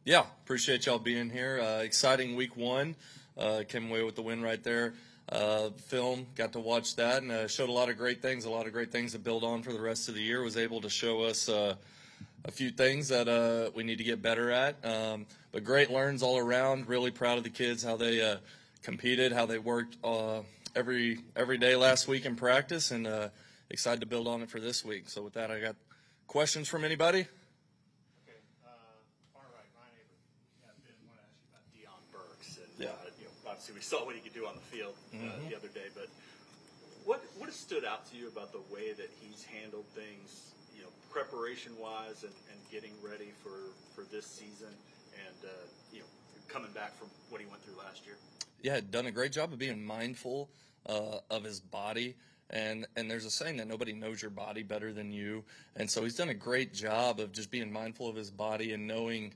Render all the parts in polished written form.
Yeah, appreciate y'all being here. Exciting week one. Came away with the win right there. Film, got to watch that, and showed a lot of great things to build on for the rest of the year. Was able to show us a few things that we need to get better at. But great learns all around. Really proud of the kids, how they competed, how they worked every day last week in practice, and excited to build on it for this week. So with that, I got questions from anybody? Obviously, we saw what he could do on the field the other day. But what has stood out to you about the way that he's handled things, preparation-wise and getting ready for this season and, coming back from what he went through last year? Yeah, done a great job of being mindful of his body. And there's a saying that nobody knows your body better than you. And so he's done a great job of just being mindful of his body and knowing,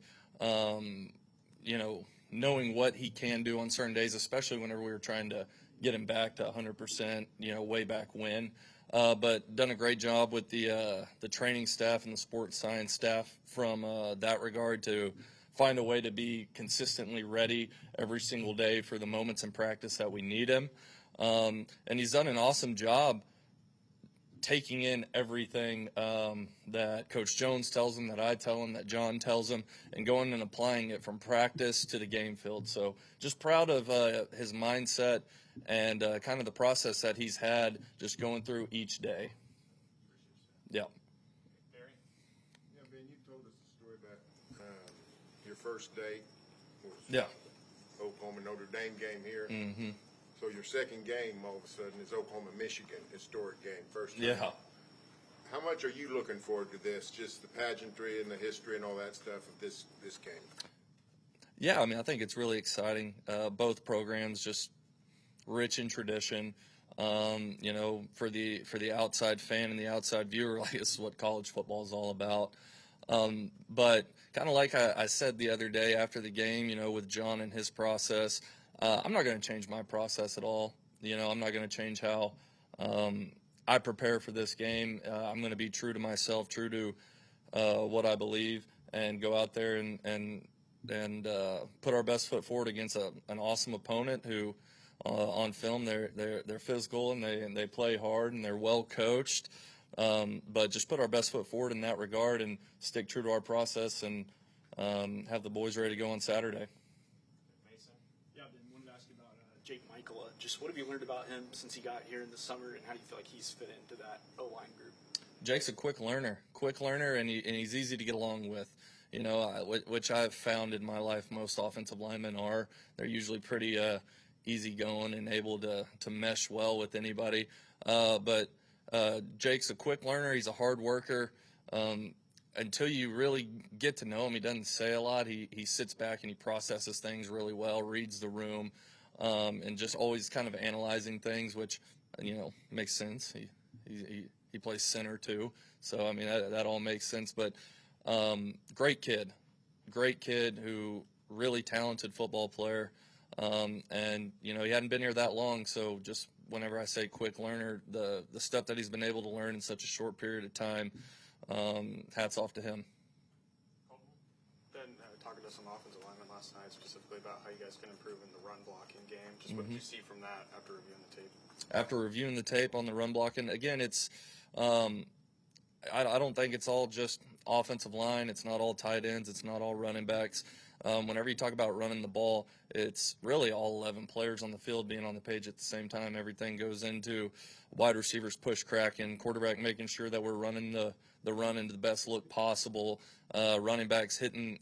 knowing what he can do on certain days, especially whenever we were trying to get him back to 100%, way back when. But done a great job with the training staff and the sports science staff from that regard to find a way to be consistently ready every single day for the moments in practice that we need him. And he's done an awesome job taking in everything that Coach Jones tells him, that I tell him, that John tells him, and going and applying it from practice to the game field. So just proud of his mindset and kind of the process that he's had just going through each day. Yeah. Barry? Yeah, Ben, you told us a story about your first day was Oklahoma Notre Dame game here. Mm-hmm. So your second game, all of a sudden, is Oklahoma-Michigan, historic game, first time. Yeah. How much are you looking forward to this, just the pageantry and the history and all that stuff of this game? Yeah, I mean, I think it's really exciting. Both programs just rich in tradition. For the outside fan and the outside viewer, like, this is what college football is all about. But kind of like I said the other day after the game, with John and his process, I'm not going to change my process at all. I'm not going to change how I prepare for this game. I'm going to be true to myself, true to what I believe, and go out there and put our best foot forward against an awesome opponent who, on film, they're physical and they play hard and they're well coached. But just put our best foot forward in that regard and stick true to our process and have the boys ready to go on Saturday. Jake Michael, just what have you learned about him since he got here in the summer, and how do you feel like he's fit into that O-line group? Jake's a quick learner, and he's easy to get along with, which I've found in my life most offensive linemen are. They're usually pretty easygoing and able to mesh well with anybody. But Jake's a quick learner. He's a hard worker. Until you really get to know him, he doesn't say a lot. He sits back and he processes things really well, reads the room. And just always kind of analyzing things, which, makes sense. He plays center too. So, I mean, that all makes sense. But great kid who really talented football player. And, he hadn't been here that long. So just whenever I say quick learner, the stuff that he's been able to learn in such a short period of time, hats off to him. Talking to some offensive linemen last night specifically about how you guys can improve in the run blocking game. Just what did you see from that after reviewing the tape? After reviewing the tape on the run blocking, again, it's I don't think it's all just offensive line. It's not all tight ends. It's not all running backs. Whenever you talk about running the ball, it's really all 11 players on the field being on the page at the same time. Everything goes into wide receivers push crack and quarterback making sure that we're running the run into the best look possible. Running backs hitting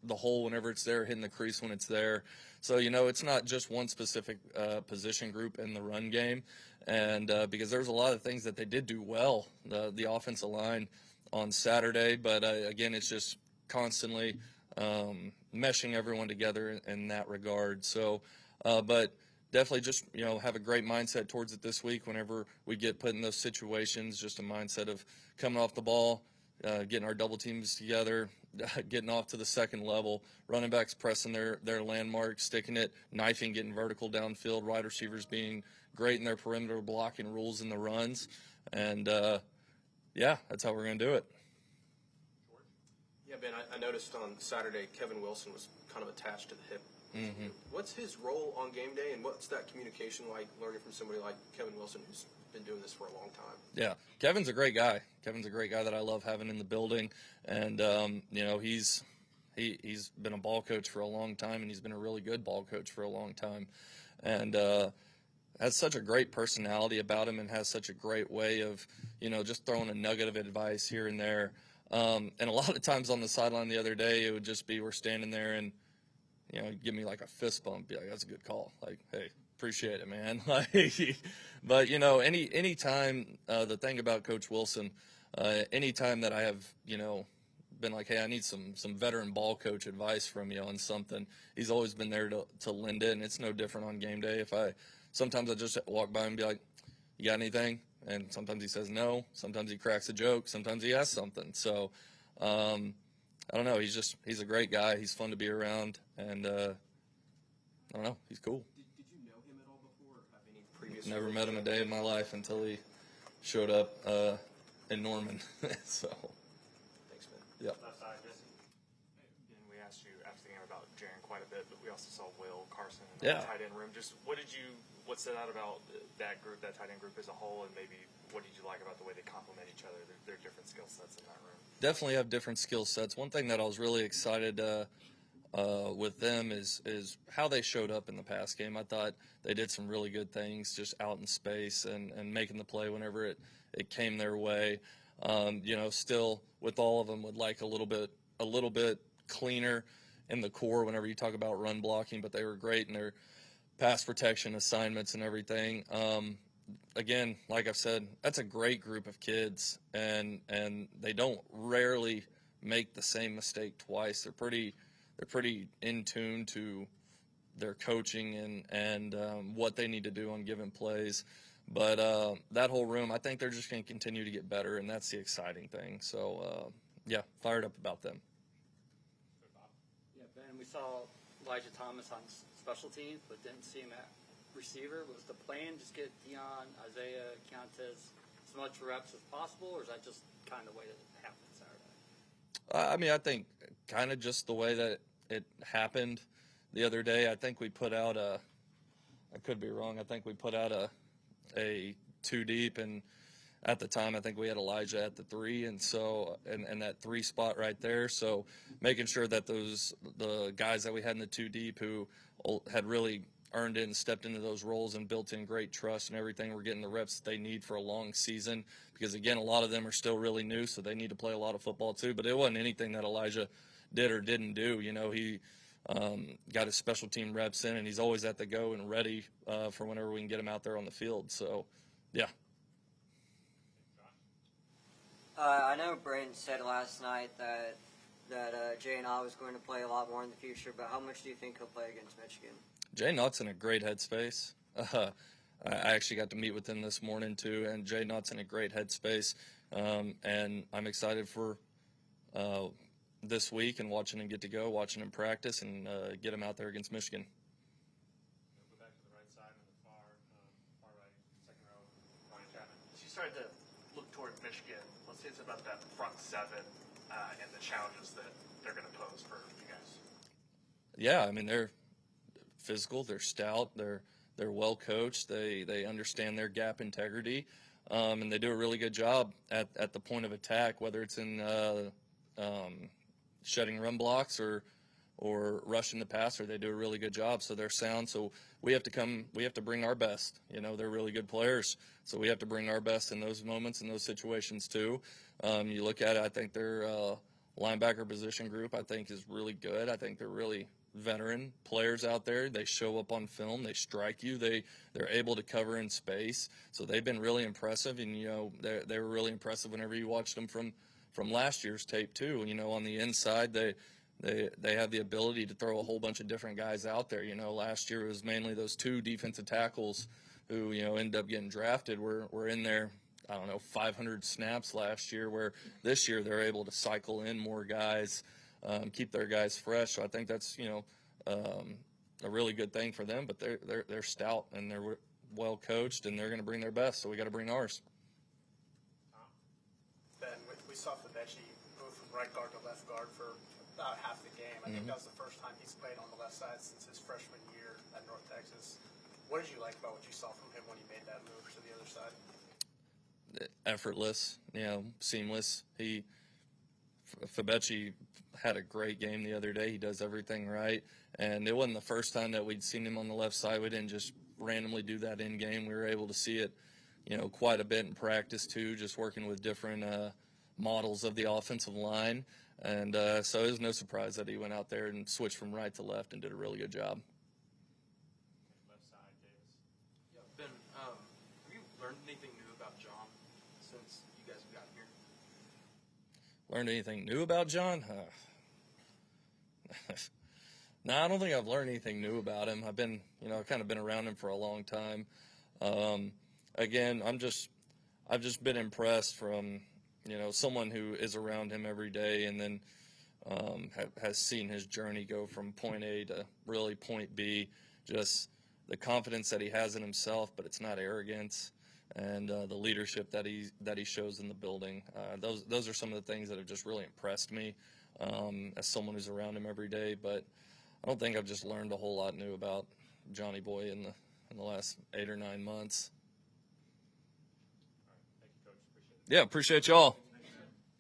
the hole whenever it's there, hitting the crease when it's there. So, it's not just one specific position group in the run game. And because there's a lot of things that they did do well, the offensive line on Saturday. But, again, it's just constantly meshing everyone together in that regard. So, but definitely just, have a great mindset towards it this week whenever we get put in those situations, just a mindset of coming off the ball, getting our double teams together, getting off to the second level, running backs pressing their landmarks, sticking it, knifing, getting vertical downfield, wide receivers being great in their perimeter blocking rules in the runs. And, that's how we're going to do it. Yeah, Ben, I noticed on Saturday Kevin Wilson was kind of attached to the hip. Mm-hmm. What's his role on game day, and what's that communication like, learning from somebody like Kevin Wilson who's been doing this for a long time? Yeah, Kevin's a great guy. Kevin's a great guy that I love having in the building, and he's been a ball coach for a long time, and he's been a really good ball coach for a long time, and has such a great personality about him, and has such a great way of just throwing a nugget of advice here and there. And a lot of times on the sideline the other day, it would just be we're standing there and give me like a fist bump, be like, that's a good call. Like, hey, appreciate it, man. But any time, the thing about Coach Wilson, any time that I have, been like, hey, I need some veteran ball coach advice from you on something, he's always been there to lend it. And it's no different on game day. Sometimes I just walk by and be like, you got anything? And sometimes he says no. Sometimes he cracks a joke. Sometimes he asks something. So, I don't know. He's a great guy. He's fun to be around, and I don't know. He's cool. Did you know him at all before, or have any previous? Never met him a day in my life until he showed up in Norman. So, Thanks, man. yeah. Left side, Jesse. And we asked you after the game about Jaren quite a bit, but we also saw Will Carson in the tight end room. Just what stood out about that group, that tight end group as a whole, and maybe what did you like about the way they complement each other? They're different skill sets in that room. Definitely have different skill sets. One thing that I was really excited with them is how they showed up in the pass game. I thought they did some really good things just out in space and making the play whenever it came their way. Still with all of them would like a little bit cleaner in the core whenever you talk about run blocking, but they were great in their pass protection assignments and everything. Again, like I've said, that's a great group of kids, and they don't rarely make the same mistake twice. They're pretty in tune to their coaching and what they need to do on given plays. But that whole room, I think they're just going to continue to get better, and that's the exciting thing. So, fired up about them. Yeah, Ben, we saw Elijah Thomas on special teams, but didn't see him at receiver. Was the plan just get Dion, Isaiah, Keontae as much reps as possible, or is that just kind of the way that it happened Saturday? I think kind of just the way that it happened the other day. I think we put out I could be wrong, I think we put out a two deep, and at the time I think we had Elijah at the 3, and so and that 3 spot right there. So making sure that the guys that we had in the 2 deep who had really earned it and stepped into those roles and built in great trust and everything, we're getting the reps that they need for a long season, because again, a lot of them are still really new, so they need to play a lot of football too. But it wasn't anything that Elijah did or didn't do. He got his special team reps in, and he's always at the go and ready for whenever we can get him out there on the field. So, yeah. I know Braden said last night that J&I was going to play a lot more in the future, but how much do you think he'll play against Michigan? Jay Knott's in a great headspace. I actually got to meet with him this morning too, and Jay Knott's in a great headspace. And I'm excited for this week and watching him get to go, watching him practice, and get him out there against Michigan. Go back to the right side and the far right, second row, Ryan Chapman. As you started to look toward Michigan, let's say it's about that front 7 and the challenges that they're going to pose for you guys. Yeah, they're physical, they're stout, they're well coached, they understand their gap integrity, and they do a really good job at the point of attack, whether it's in shedding run blocks or rushing the passer. They do a really good job, so they're sound. So we have to bring our best. They're really good players, so we have to bring our best in those moments, in those situations too. You look at it, I think their linebacker position group, I think, is really good. I think they're really veteran players out there. They show up on film, they strike you, they're able to cover in space. So they've been really impressive, and they were really impressive whenever you watched them from last year's tape too. On the inside, they have the ability to throw a whole bunch of different guys out there. Last year it was mainly those 2 defensive tackles who ended up getting drafted. Were in there, 500 snaps last year, where this year they're able to cycle in more guys, keep their guys fresh. So I think that's a really good thing for them. But they're stout, and they're well coached, and they're going to bring their best. So we got to bring ours. Ben, we saw Fabechi move from right guard to left guard for about half the game. I think that was the first time he's played on the left side since his freshman year at North Texas. What did you like about what you saw from him when he made that move to the other side? Effortless, seamless. Fabechi had a great game the other day. He does everything right, and it wasn't the first time that we'd seen him on the left side. We didn't just randomly do that in game. We were able to see it, quite a bit in practice too, just working with different models of the offensive line, and so it was no surprise that he went out there and switched from right to left and did a really good job. Left side, Davis. Ben, have you learned anything new about John since you guys have gotten here? Learned anything new about John? No, I don't think I've learned anything new about him. I've been, kind of been around him for a long time. Again, I've just been impressed from, someone who is around him every day and then has seen his journey go from point A to really point B. Just the confidence that he has in himself, but it's not arrogance, and the leadership that he shows in the building. Those are some of the things that have just really impressed me as someone who's around him every day. But I don't think I've just learned a whole lot new about Johnny Boy in the last 8 or 9 months. All right. Thank you, Coach. Appreciate it. Yeah, appreciate y'all.